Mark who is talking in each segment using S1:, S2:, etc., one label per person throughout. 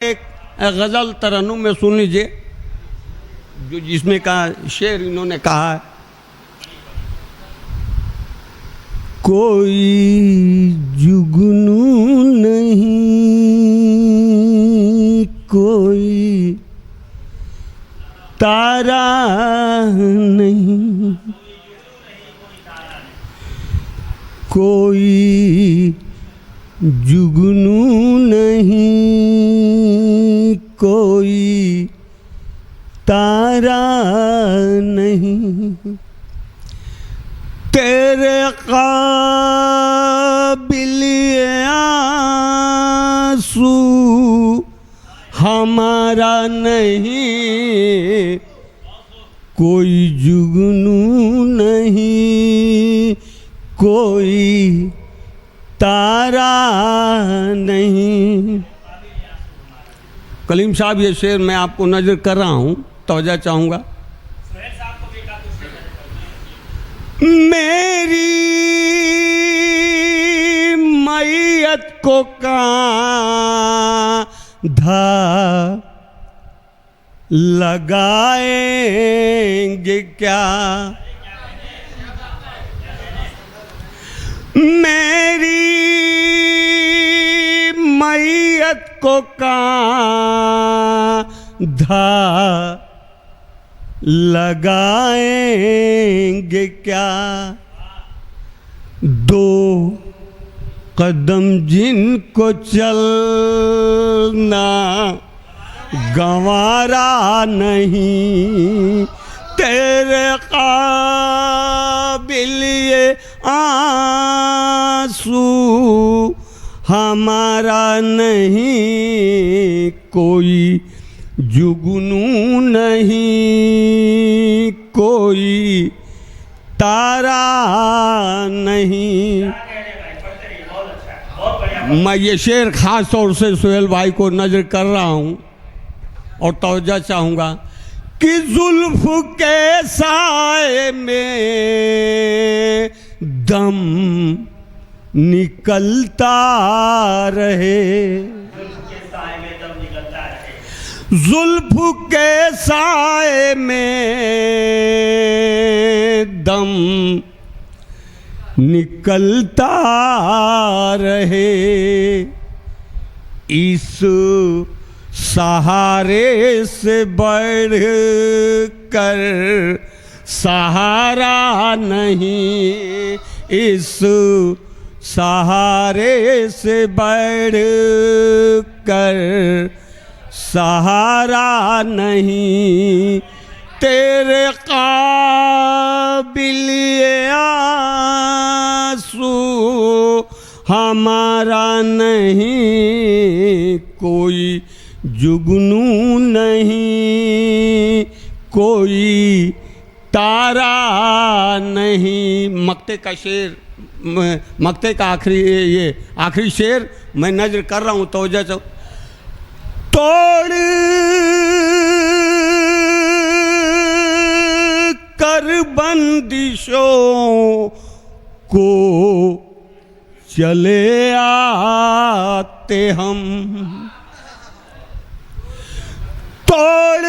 S1: एक गज़ल तरन्नुम में सुन लीजिए जो जिसमें का शेर इन्होंने कहा है। कोई जुगनू नहीं, कोई तारा नहीं, कोई जुगनू नहीं, कोई तारा नहीं, तेरे काबिल आंसू हमारा नहीं, कोई जुगनू नहीं, कोई तारा नहीं। कलीम साहब ये शेर मैं आपको नजर कर रहा हूँ, तवज्जो चाहूँगा। मेरी मैयत को कांधा लगाएंगे क्या, मेरी मैयत को कांधा लगाएंगे क्या, दो कदम जिनको चलना गंवारा नहीं, तेरे काबिल ये आंसू हमारा नहीं, कोई जुगनू नहीं, कोई तारा नहीं। मैं ये शेर खास तौर से सुहेल भाई को नजर कर रहा हूँ और तवज्जो चाहूँगा कि जुल्फ के साए में दम निकलता रहे, जुल्फ के साए में दम निकलता रहे, इस सहारे से बढ़ कर सहारा नहीं, इस सहारे से बढ़ कर सहारा नहीं, तेरे काबिल आंसू हमारा नहीं, कोई जुगनू नहीं, कोई तारा नहीं। मक्ते का शेर, मक्ते का आखिरी शेर मैं नजर कर रहा हूँ, तवज्जो। तोड़ कर बंदिशों को चले आते हम, तोड़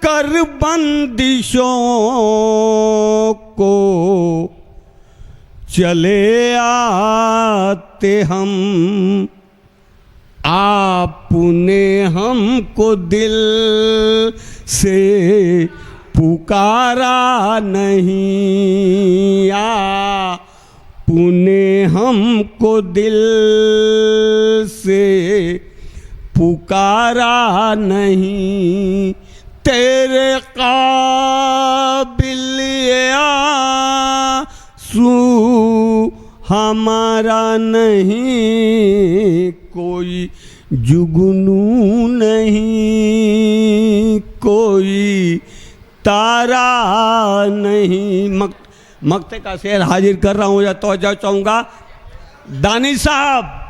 S1: कर बंदिशों को चले आते हम, आपने हमको दिल से पुकारा नहीं, आपने हमको दिल से पुकारा नहीं, तेरे काबिल आंसू हमारा नहीं, कोई जुगनू नहीं, कोई तारा नहीं। मक्ते का शेर हाजिर कर रहा हूँ, या तवज्जो चाहूँगा। दानी साहब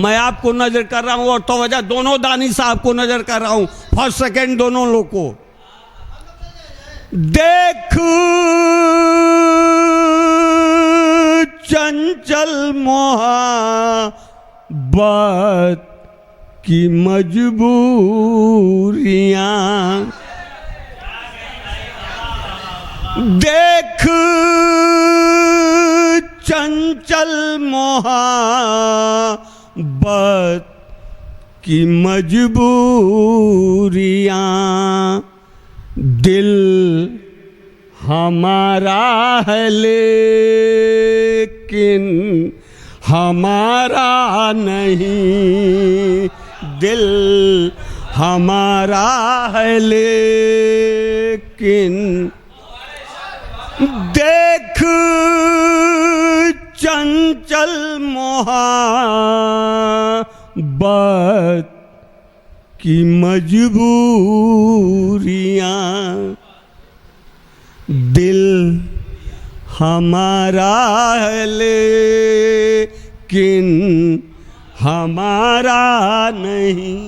S1: मैं आपको नजर कर रहा हूँ और तवज्जो दोनों दानी साहब को नजर कर रहा हूँ, फर्स्ट सेकंड दोनों लोग को। देख चंचल मोहब्बत की मजबूरियां, देख चंचल मोहब्बत की मजबूरियां, दिल हमारा है लेकिन हमारा नहीं, दिल हमारा है लेकिन, देख चंचल मोहब्बत की मजबूरियां, दिल हमारा है लेकिन हमारा नहीं।